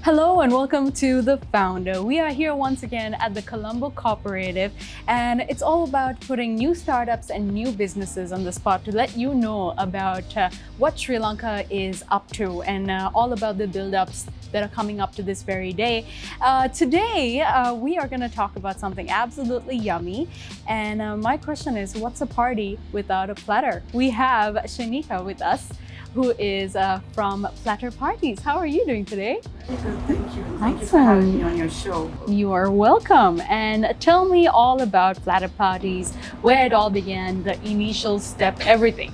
Hello and welcome to The Founder. We are here once again at the Colombo Cooperative, and it's all about putting new startups and new businesses on the spot to let you know about what Sri Lanka is up to and all about the build-ups that are coming up to this very day. Today, we are going to talk about something absolutely yummy. And my question is, what's a party without a platter? We have Shenika with us, who is from Platter Parties. How are you doing today? Very good, thank you. Thank you for having me on your show. You are welcome. And tell me all about Platter Parties, where it all began, the initial step, everything.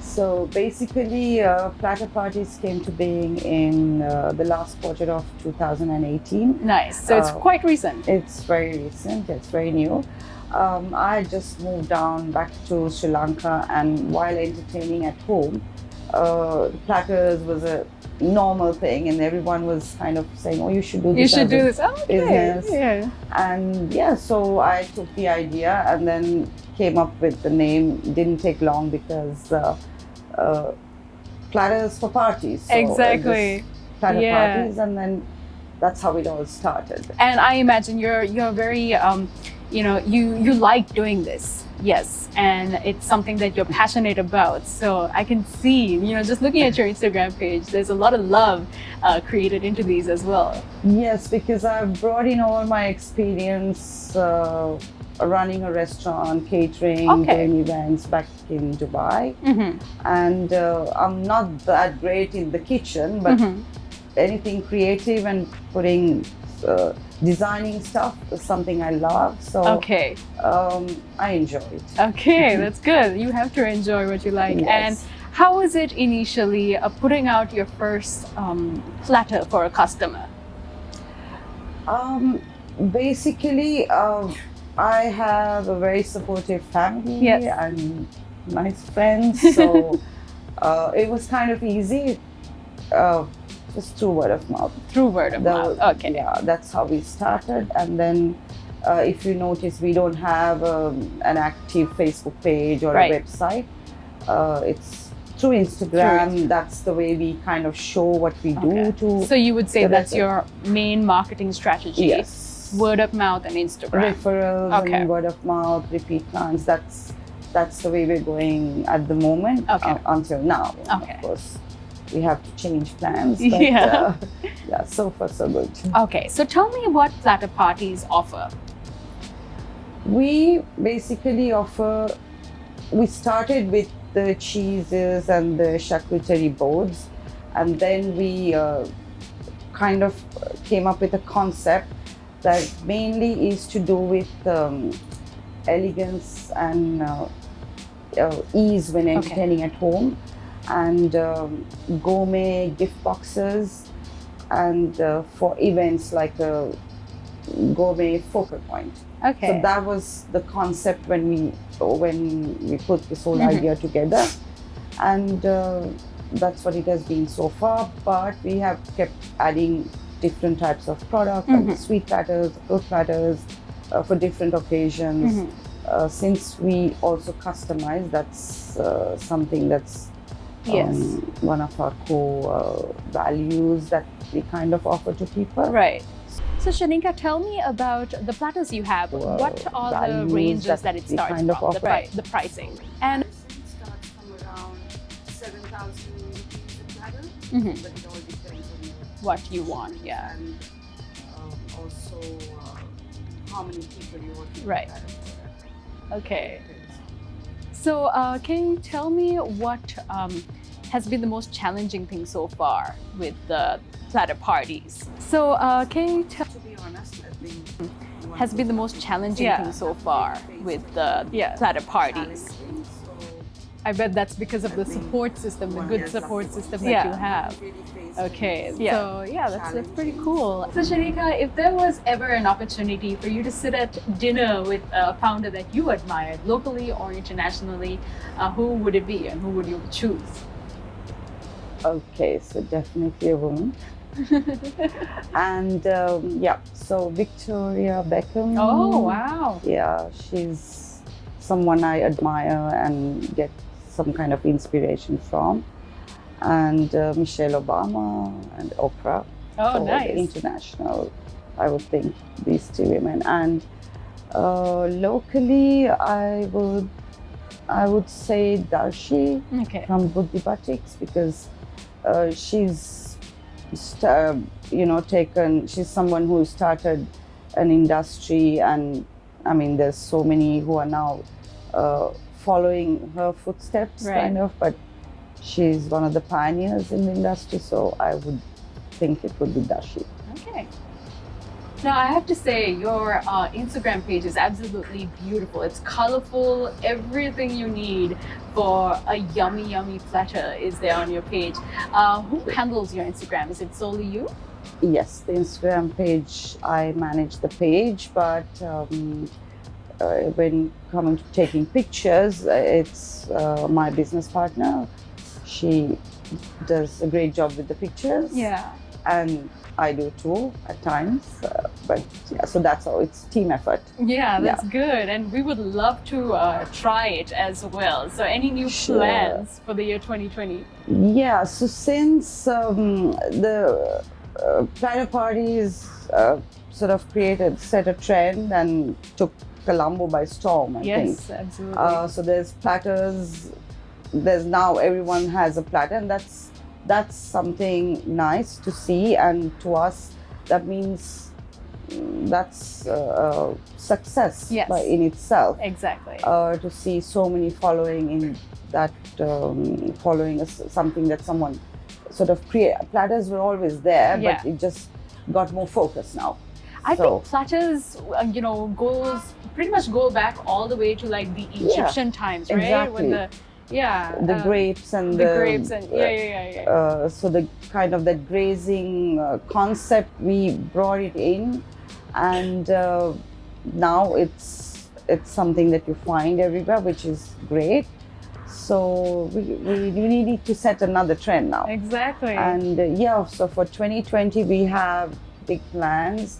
So basically, Platter Parties came to being in the last quarter of 2018. Nice. So it's quite recent. It's very recent. It's very new. I just moved down back to Sri Lanka, and while entertaining at home, platters was a normal thing, and everyone was kind of saying, "Oh, you should do this. You should do this." Oh, okay. Business." Yeah. And yeah, so I took the idea and then came up with the name. Didn't take long because platters for parties. So Exactly. Platter Yeah. parties, and then that's how it all started. And I imagine you're very you like doing this. Yes, and it's something that you're passionate about. So I can see, just looking at your Instagram page, there's a lot of love created into these as well. Yes, because I've brought in all my experience running a restaurant, catering, doing events back in Dubai. Mm-hmm. And I'm not that great in the kitchen, but anything creative and putting designing stuff is something I love. So I enjoy it. Okay, that's good. You have to enjoy what you like. Yes. And how was it initially putting out your first platter for a customer? Basically, I have a very supportive family. Yes. And nice friends, so it was kind of easy. Just through word of mouth. Through word of mouth. Okay. Yeah, that's how we started. And then if you notice, we don't have an active Facebook page or a website. It's through Instagram. That's the way we kind of show what we do to. So you would say that's your main marketing strategy? Yes. Word of mouth and Instagram. Referrals and word of mouth, repeat clients. That's the way we're going at the moment until now. Okay. Of course, we have to change plans. But, yeah, so far so good. Okay, so tell me what Platter Parties offer. We basically offer, we started with the cheeses and the charcuterie boards, and then we kind of came up with a concept that mainly is to do with elegance and ease when entertaining at home, and gourmet gift boxes, and for events like a gourmet focal point. Okay. So that was the concept when we put this whole idea together, and that's what it has been so far. But we have kept adding different types of products, like sweet platters, fruit platters, for different occasions. Since we also customize, that's something that's one of our core values that we kind of offer to people. Right. So Shenika, tell me about the platters you have. What are the ranges that it starts from, the pricing? And it starts from around 7,000 rupees a platter, but it all depends on what you want, and also how many people you want to Right. platter for. Okay. So can you tell me what has been the most challenging thing so far with the Platter Parties? So can you tell To be honest, I think has been the most challenging thing so far with the Platter Parties? I bet that's because of the support system, the good support system that you have. Okay, so that's pretty cool. So Shenika, if there was ever an opportunity for you to sit at dinner with a founder that you admired, locally or internationally, who would it be and who would you choose? Okay, so definitely a woman. And so Victoria Beckham. Oh, wow. Yeah, she's someone I admire and get some kind of inspiration from. And Michelle Obama and Oprah. Oh, for the nice. international, I would think, these two women. And locally, I would say Darshi Okay. from Buddhi Batiks, because she's she's someone who started an industry, and I mean there's so many who are now following her footsteps, Right. kind of, but she's one of the pioneers in the industry, so I would think it would be Dashi. Okay. Now, I have to say, your Instagram page is absolutely beautiful. It's colorful. Everything you need for a yummy, yummy platter is there on your page. Who handles your Instagram? Is it solely you? Yes, the Instagram page, I manage the page, but when coming to taking pictures, it's my business partner. She does a great job with the pictures. Yeah. And I do too at times, but yeah, so that's how it's team effort. Yeah, that's good. And we would love to try it as well. So any new Sure. plans for the year 2020? Yeah, so since the platter parties sort of set a trend and took Colombo by storm, I think. Yes, absolutely. So there's platters, there's now everyone has a platter, and that's something nice to see, and to us that means that's success Yes. in itself. Exactly. To see so many following in that, following something that someone sort of create. Platters were always there, Yeah. but it just got more focus now. I So- think platters, pretty much go back all the way to like the Egyptian times, right? exactly. When The grapes and the grapes and yeah. So the kind of that grazing concept, we brought it in, and now it's something that you find everywhere, which is great. So we need to set another trend now. Exactly. And so for 2020 we have big plans.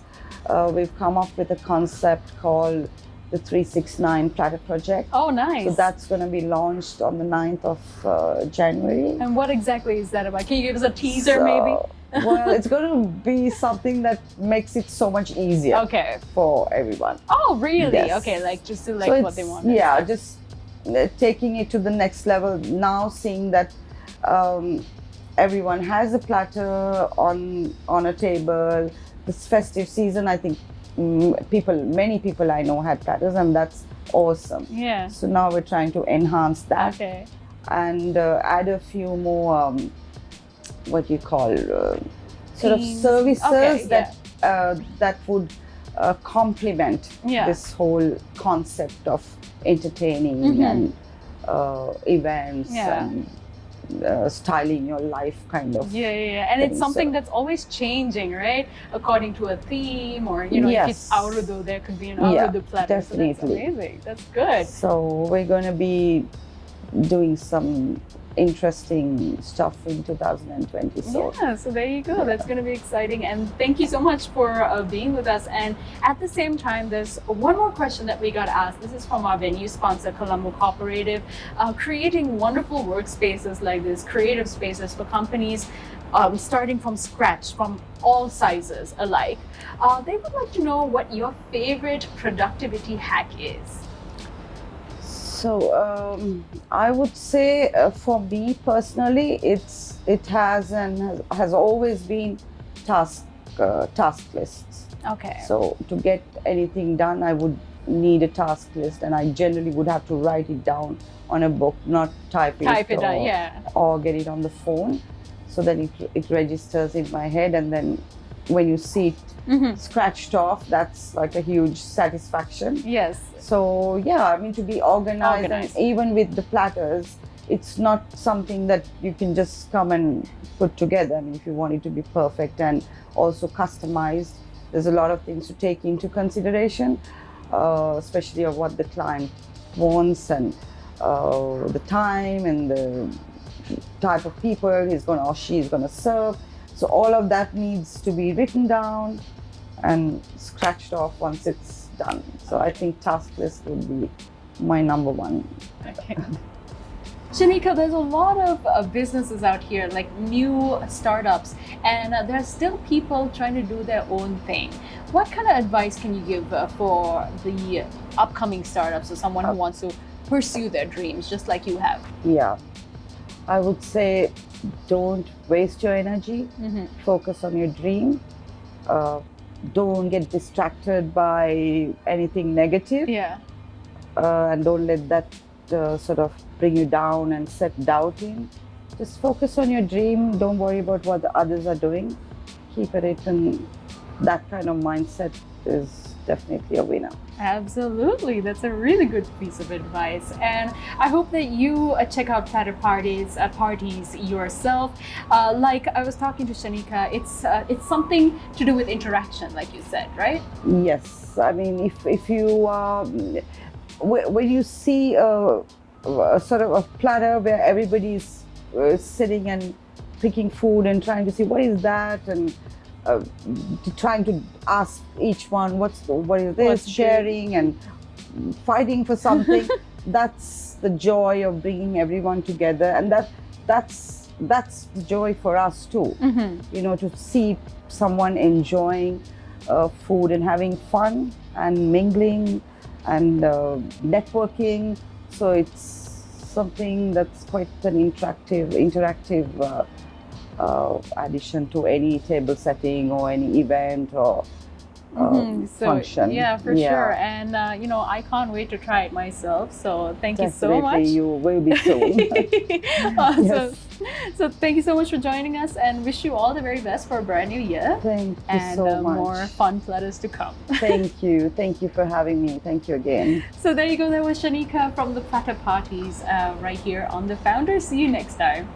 We've come up with a concept called the 369 Platter Project. Oh, nice. So that's going to be launched on the 9th of January. And what exactly is that about? Can you give us a teaser, maybe? Well, it's going to be something that makes it so much easier Okay. for everyone. Oh, really? Yes. Okay, like just to So what they it's- want. Yeah, just taking it to the next level now, seeing that everyone has a platter on a table. This festive season, I think many people I know had platters, and that's awesome. Yeah. So now we're trying to enhance that. Okay. And add a few more what you call sort of Themes. services Okay, that would complement Yeah. this whole concept of entertaining Mhm. and events Yeah. and styling your life, kind of. Yeah. And it's things, something so- that's always changing, right? According to a theme, or if it's Yes. Aurudu, there could be an Yeah, Aurudu platter. So that's definitely. amazing. That's good. So we're going to be doing some interesting stuff in 2020. So Yeah, so there you go. That's going to be exciting. And thank you so much for being with us. And at the same time, there's one more question that we got asked. This is from our venue sponsor, Colombo Cooperative. Creating wonderful workspaces like this, creative spaces for companies starting from scratch, from all sizes alike. They would like to know what your favorite productivity hack is. So I would say for me personally, it has always been task lists. Okay. So to get anything done, I would need a task list, and I generally would have to write it down on a book, not type it down, yeah. or get it on the phone. So then it registers in my head, and then when you see it Mhm. scratched off, that's like a huge satisfaction. Yes. So yeah, I mean, to be organized. Organized. And even with the platters, it's not something that you can just come and put together. I mean, if you want it to be perfect and also customized, there's a lot of things to take into consideration, especially of what the client wants, and the time and the type of people he's going to or she's going to serve. So all of that needs to be written down and scratched off once it's done. So I think task list would be my number one. Okay. Shenika, there's a lot of businesses out here, like new startups, and there's still people trying to do their own thing. What kind of advice can you give for the upcoming startups or someone who wants to pursue their dreams just like you have? Yeah, I would say don't waste your energy. Focus on your dream. Don't get distracted by anything negative. Yeah. And don't let that sort of bring you down and set doubt in. Just focus on your dream. Don't worry about what the others are doing. Keep it in that kind of mindset is definitely a winner. Absolutely, that's a really good piece of advice, and I hope that you check out Platter parties yourself. Like I was talking to Shenika, it's something to do with interaction, like you said, right? Yes, I mean if you when you see a sort of a platter where everybody's sitting and picking food and trying to see what is that and trying to ask each one what is this, What's sharing and fighting for something. That's the joy of bringing everyone together, and that's the joy for us too. You know, to see someone enjoying food and having fun and mingling and networking. So it's something that's quite an interactive addition to any table setting or any event or function. Yeah, for sure. And you know, I can't wait to try it myself. So thank you so much. Definitely, you will be soon. Awesome. Yes. So thank you so much for joining us, and wish you all the very best for a brand new year. Thank you and so much. More fun platters to come. Thank you. Thank you for having me. Thank you again. So there you go. That was Shenika from the Platter Parties right here on The Founder. See you next time.